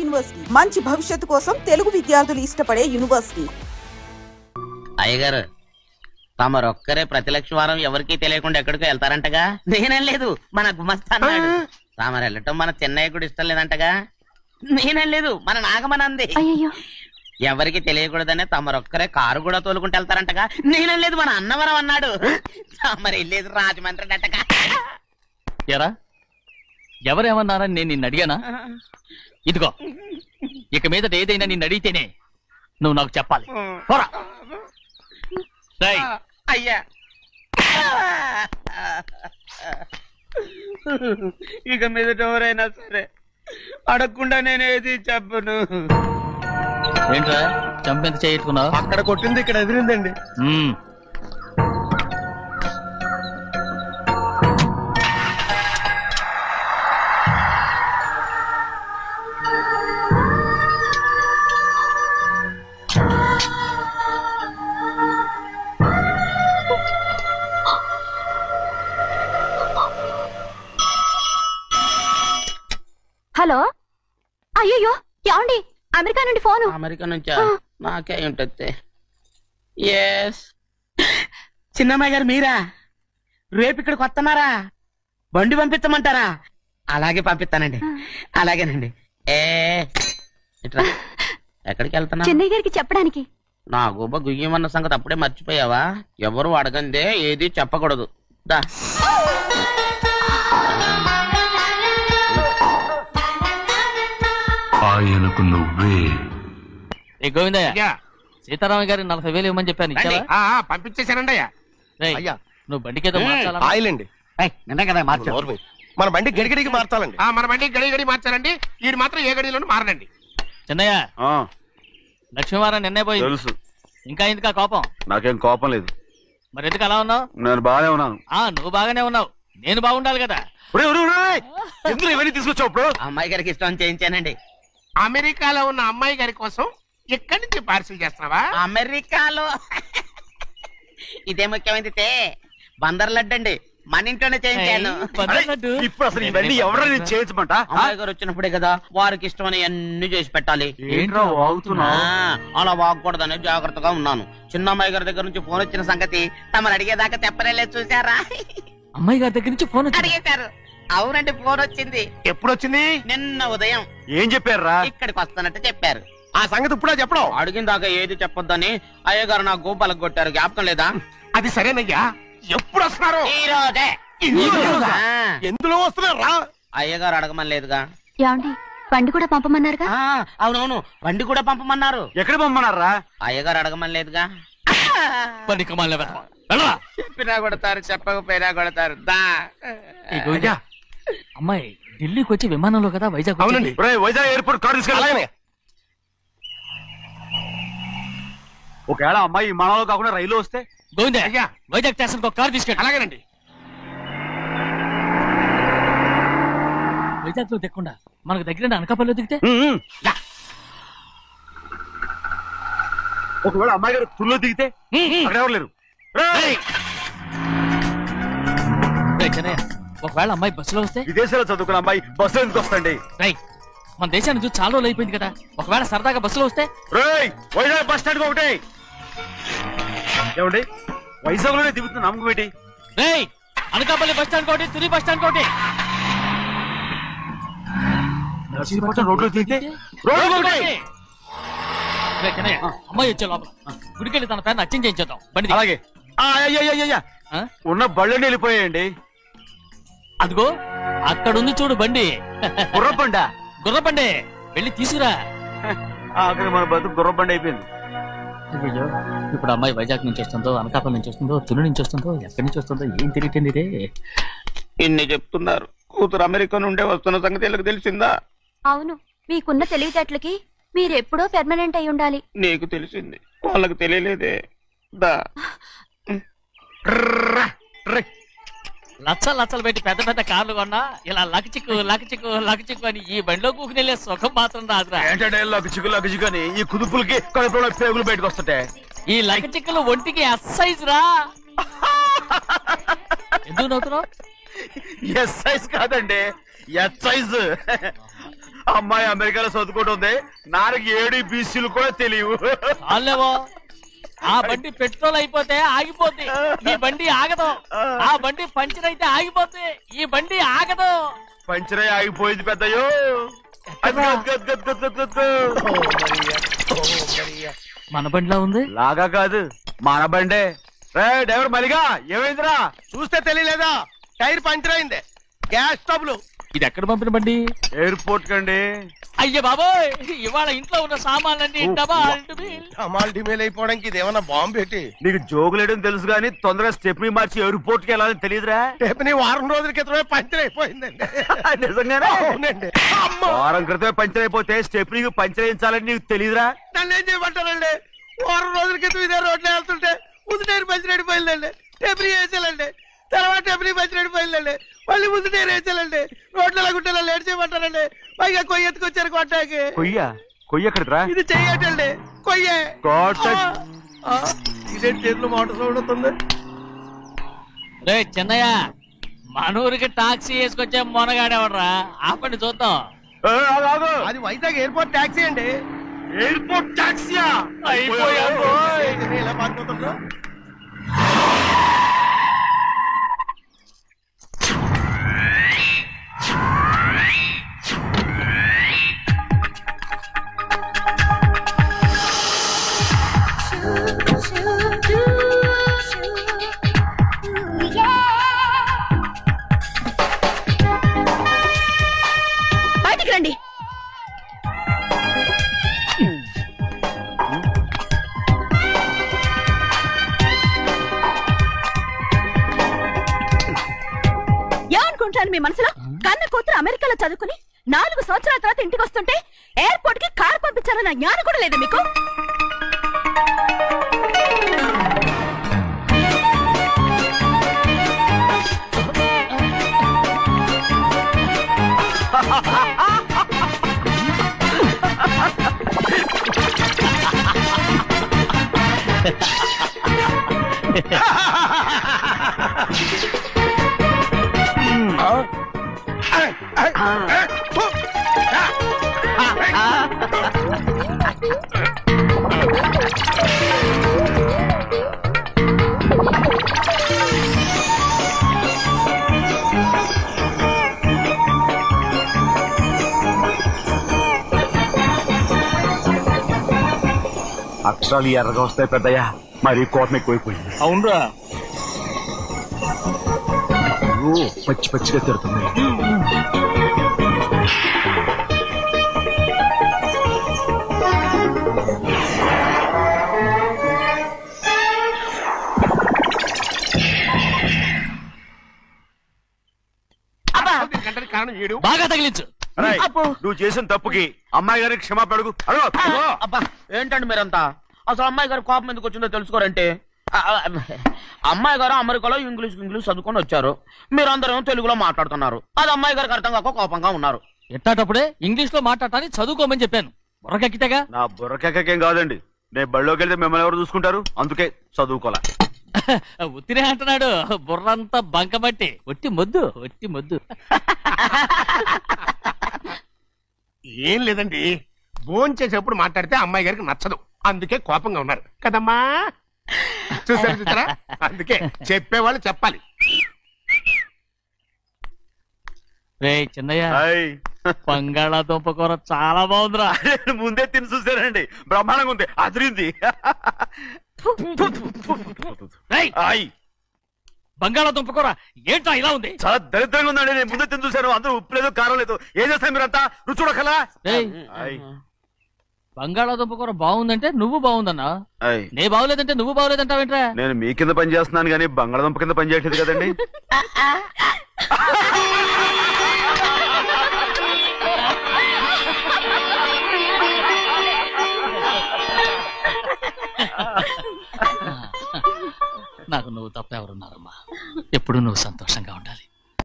University మంచి భవిష్యత్తు కోసం తెలుగు విద్యార్థులు ఇష్టపడే యూనివర్సిటీ. అయ్యగారు తమరొక్కరే ప్రతిలక్ష వారం ఎవరికీ తెలియకుండా ఎక్కడికో వెళ్తారంటగా? నేనేం లేదు, మన గుమస్తా అన్నాడు. తామరు వెళ్ళటం మన చెన్నయ్య కూడా ఇష్టం లేదంటగా? నేనేం లేదు, మన నాగమనంది. ఎవరికి తెలియకూడదనే తమరొక్కరే కారు కూడా తోలుకుంటూ వెళ్తారంటగా? నేనేం లేదు, మన అన్నవరం అన్నాడు. తమరు వెళ్ళేది రాజమండ్రి అంటగా? ఎరా ఎవరేమన్నారని నేను నిన్ను అడిగానా? ఇదిగో ఇక మీదట ఏదైనా నిన్ను అడిగితేనే నువ్వు నాకు చెప్పాలి. అయ్యా ఇక మీదట ఎవరైనా సరే అడగకుండా నేనేది చెప్పను. ఏంట్రా చంపెంత చేయించుకున్నావు? అక్కడ కొట్టింది ఇక్కడ ఎదిరిందండి. హలో, అయ్యో ఏమండి? అమెరికా నుండి ఫోను. అమెరికా నుంచా? నాకే ఉంటుంది. చిన్నమ్మాయి గారు మీరా? రేపు ఇక్కడికి వస్తున్నారా? బండి పంపించమంటారా? అలాగే పంపిస్తానండి. అలాగేనండి. ఎక్కడికి వెళ్తున్నా? చెన్నై గారికి చెప్పడానికి. నా గుబ్బ గుయ్యమన్న సంగతి అప్పుడే మర్చిపోయావా? ఎవరు అడగందే ఏది చెప్పకూడదు. దా ఆయనకు నువ్వే. గోవిందయ్య, సీతారామయ్య గారి 40,000 ఇవ్వమని చెప్పాను, ఇచ్చావా? పంపించేశానండి అయ్యా. నువ్వు బండికేదో మార్చాలా? ఆయిల్ అండి. నిన్న కదా మార్చారు. మన బండి గడిగడికి మార్చాలండి. మన బండి గడిగడి మార్చాలండి. వీడు మాత్రం ఏ గడిలోనూ మారనండి. చిన్నయ్య, లక్ష్మీవారం నిన్నే పోయింది. తెలుసు. ఇంకా ఎందుకా కోపం? నాకేం కోపం లేదు. మరి ఎందుకు అలా ఉన్నావు? నేను బాగానే ఉన్నాను. నువ్వు బాగానే ఉన్నావు, నేను బాగుండాలి కదా. ఎందుకు ఇవన్నీ తీసుకొచ్చావు? ఇప్పుడు అమ్మాయి గారికి ఇష్టం చేయించానండి. అమెరికాలో ఉన్న అమ్మాయి గారి కోసం ఎక్కడి నుంచి పార్సిల్ చేస్తున్నావా? అమెరికాలో ఇదే ముఖ్యమైనది. బందర్ లడ్డు అండి, మన ఇంట్లోనే చేయించాను. ఇప్పుడు అసలు ఇవన్నీ ఎవరైనా చేయించమంట? అమ్మాయి గారు వచ్చినప్పుడే కదా వారికి ఇష్టమని అన్ని చేసి పెట్టాలి. ఏంట్రా వాగుతున్నా? అలా వాగకూడదని జాగ్రత్తగా ఉన్నాను. చిన్న అమ్మాయి గారి దగ్గర నుంచి ఫోన్ వచ్చిన సంగతి తమరు అడిగేదాకా చెప్పలేదు. చూసారా? అమ్మాయి గారి దగ్గర నుంచి ఫోన్ అడిగేశారు. అవునండి, ఫోన్ వచ్చింది. ఎప్పుడు వచ్చింది? నిన్న ఉదయం. ఏం చెప్పారా? ఇక్కడికి వస్తానంటే చెప్పారు. ఆ సంగతి ఇప్పుడే చెప్పడం. అడిగిన దాకా ఏది చెప్పొద్దని అయ్యగారు నా గోపాలకు కొట్టారు. జ్ఞాపకం లేదా? అది సరేనయ్యా. ఎప్పుడు వస్తున్నారు? ఈ రోజే. ఎందులో వస్తున్నారా? అయ్యగారు అడగమని లేదుగా. ఏమండి, బండి కూడా పంపమన్నారుగా? అవునవును, బండి కూడా పంపమన్నారు. ఎక్కడ పంపమన్నారా? అయ్యగారు అడగమని లేదుగా. చెప్పినా కొడతారు, చెప్పకపోయినా కొడతారు. అమ్మాయి ఢిల్లీకి వచ్చి విమానంలో కదా వైజాగ్? అవునండి. వైజాగ్ ఎయిర్పోర్ట్ కార్ తీసుకెళ్ళి. ఒకవేళ అమ్మాయి విమానంలో కాకుండా రైలు వస్తే? గోవింద, వైజాగ్ స్టేషన్ ఒక కార్ తీసుకెళ్ళి. అలాగేనండి. వైజాగ్ లో దిక్కుండా మనకు దగ్గర అనకాపల్లిలో దిగితే? ఒకవేళ అమ్మాయి గారు తుల్లో దిగితే? అక్కడ ఎవరు లేరు. ఒకవేళ అమ్మాయి బస్సులో వస్తే? విదేశాల్లో చదువుకున్న అమ్మాయి బస్సులో ఎందుకు వస్తండి? మన దేశాన్ని చూసి చాలా రోజులు అయిపోయింది కదా. ఒకవేళ సరదాగా బస్సులో వస్తే? వైజాగ్ బస్ స్టాండ్ ఒకటి. ఏమండి, వైజాగ్ లోనే దిగుతున్న నమ్మకం ఏంటి? అనకాపల్లి బస్ స్టాండ్ కోటి, తుని బస్ స్టాండ్ కోటి. రోడ్లో దిగితే అమ్మాయి వచ్చే లోపల గుడికెళ్ళి తన పేరుని అచ్చం చేయించేద్దాం. బండి అలాగే. ఉన్న బళ్ళని వెళ్ళిపోయాయండి. అదిగో అక్కడుంది చూడు బండి. గుర్రబండ. గుర్రబండి, వెళ్ళి తీసుకురా. అక్కడ మన బతుకు గుర్రబండి అయిపోయింది. అయ్యో, ఇప్పుడు అమ్మాయి వైజాగ్ నుంచి వస్తుందో, అనకాపల్లి నుంచి వస్తుందో, తుని నుంచి వస్తుందో, ఎక్కడి నుంచి వస్తుందో ఏం తెలియటండి ఇదే. ఇన్ని చెప్తున్నారు, కూతురు అమెరికా నుండే వస్తున్న సంగతి వీళ్ళకి తెలిసిందా? అవును, మీకున్న తెలివితేటలకి మీరెప్పుడో పెర్మనెంట్ అయి ఉండాలి. నీకు తెలిసింది, వాళ్ళకి తెలియలేదే. లచ్చలు పెట్టి పెద్ద పెద్ద కార్లు కొన్నా ఇలా లకచిక్కు లకచిక్కు లకచిక్కు అని ఈ బండిలో కూకుని వెళ్ళే సుఖం మాత్రం రాదురా. ఏంటంటే లకచిక్కు అని ఈ కుదుపులకి కడుపులో పేగులు బయటకు వస్తుంటే ఈ లకచిక్కులు ఒంటికి ఎక్సైజ్ రా. ఎందుకు నవ్వుతున్నావు? ఎక్సైజ్ కాదండి, ఎక్సైజ్. అమ్మాయి అమెరికాలో చదువుకుంటుంది. నాకు 7 బీసీలు కూడా తెలియవు. చాలేవో ఆ బండి పెట్రోల్ అయిపోతే ఆగిపోద్ది, ఈ బండి ఆగదు. ఆ బండి పంచర్ అయితే ఆగిపోద్ది, ఈ బండి ఆగదు. పంచరే ఆగిపోయింది పెద్దయ్యో. మన బండిలా ఉంది. లాగా కాదు మన బండే. డ్రైవర్ మరిగా ఏమైందిరా? చూస్తే తెలియలేదా? టైర్ పంచర్ అయింది. గ్యాస్ స్టవ్లు. ఇది ఎక్కడ పంపిన బండి? ఎయిర్పోర్ట్ కండి. అయ్య బాబోయ్, ఇవాళ ఇంట్లో ఉన్న సామాన్లన్నీ డబాల్ అమాల్ డిమేల్ అయిపోవడానికి ఇదేమన్నా బాంబు పెట్టి. నీకు జోగులేయడం తెలుసు కానీ తొందరగా స్టెప్ని మార్చి ఎయిర్పోర్ట్ కి వెళ్ళాలని తెలియదురా? రేపు వారం రోజుల క్రితమే పంచర్ అయిపోయిందండి. నిజంగానే? అవునండి. వారం క్రితమే పంచర్ అయిపోతే స్టెప్ని పంచర్ వేయించాలని నీకు తెలియదురా? నన్ను ఏం చేయమంటారండి? వారం రోజుల క్రితం ఇదే రోడ్లో వెళ్తుంటే ముందు టైర్ పంచర్ అయిపోయిందండి. టెబ్రీ వేసాలండి. తర్వాత టెబ్రీ పంచర్ అయిపోయిందండి. మళ్ళీ ముందు టైర్ వేసాలండి. రోడ్లు ఎలాగుంటే లేట్ చేయమంటారండి. పైగా కొయ్య ఎత్తుకొచ్చారు కొట్టాకి. కొయ్య ఎక్కడిరా? ఇది చెయ్యటండి. కొయ్యే. ఇదే చేతులు మోటార్ సౌండ్ అవుతుంది. రే చిన్నయ్య, మనూరికి టాక్సీ వేసుకొచ్చే మొనగాడేవడరా? ఆపండి చూద్దాం. అది వైజాగ్ ఎయిర్పోర్ట్ టాక్సీ అండి. ఎయిర్పోర్ట్ టాక్సీయా? ఇలా పారిపోతుండ్రు. బయటికి రండి. ఏమనుకుంటాను మీ మనసులో? కన్న కూతురు అమెరికాలో చదువుకుని 4 సంవత్సరాల తర్వాత ఇంటికి వస్తుంటే ఎయిర్పోర్ట్ కి కారు పంపించాలన్న జ్ఞానం కూడా లేదా మీకు? అక్షరాలు ఎర్రగా వస్తాయి పెద్దయ్యా. మరి కోపం ఎక్కువైపోయింది. అవునరా, పచ్చి పచ్చిగా తిడుతుంది. బాగా తగిలించు. నువ్వు చేసిన తప్పుకి అమ్మాయి గారికి క్షమాపణ అడుగు. అబ్బా ఏంటండి మీరంతా? అసలు అమ్మాయి గారు కోపం ఎందుకు వచ్చిందో తెలుసుకోరంటే, అమ్మాయి గారు అమెరికాలో ఇంగ్లీష్ చదువుకొని వచ్చారు. మీరందరూ తెలుగులో మాట్లాడుతున్నారు. అది అమ్మాయి గారికి అర్థం కాక కోపంగా ఉన్నారు. ఎట్టాటప్పుడే ఇంగ్లీష్ లో మాట్లాడటానికి చదువుకోమని చెప్పాను. బుర్రకెక్కితేగా. నా బుర్రకెక్కకేం కాదండి. నేను బళ్ళోకి వెళ్తే మిమ్మల్ని ఎవరు చూసుకుంటారు? అందుకే చదువుకోలే. ఉత్తిరే అంటున్నాడు. బుర్రంతా బంకబట్టి. ఒట్టి మొద్దు. ఏం లేదండి, భోంచేసేప్పుడు మాట్లాడితే అమ్మాయి గారికి నచ్చదు. అందుకే కోపంగా ఉన్నారు కదమ్మా. చూసారా? అందుకే చెప్పేవాళ్ళు చెప్పాలి. రే చిన్నయ్య, బంగాళాదుంప కూర చాలా బాగుందిరా. ముందే తిని చూసానండి, బ్రహ్మాండంగా ఉంది, అదిరింది. బంగాళాదుంప కూర ఏంట్రా ఇలా ఉంది? చాలా దరిద్రంగా ఉందండి. నేను ముందే తిని చూశాను. అందరూ ఉప్పు లేదు, కారం లేదు. ఏం చేస్తారు మీరంతా? రుచి చూడకలా. బంగాళాదుంప కూర బాగుందంటే నువ్వు బాగుందన్నా, నే బాగులేదంటే నువ్వు బాగులేదంటావేంట్రా? నేను మీ కింద పని చేస్తున్నాను కానీ బంగాళాదుంప కింద పని చేయట్లేదు కదండి. నాకు నువ్వు తప్ప ఎవరున్నారమ్మా? ఎప్పుడు నువ్వు సంతోషంగా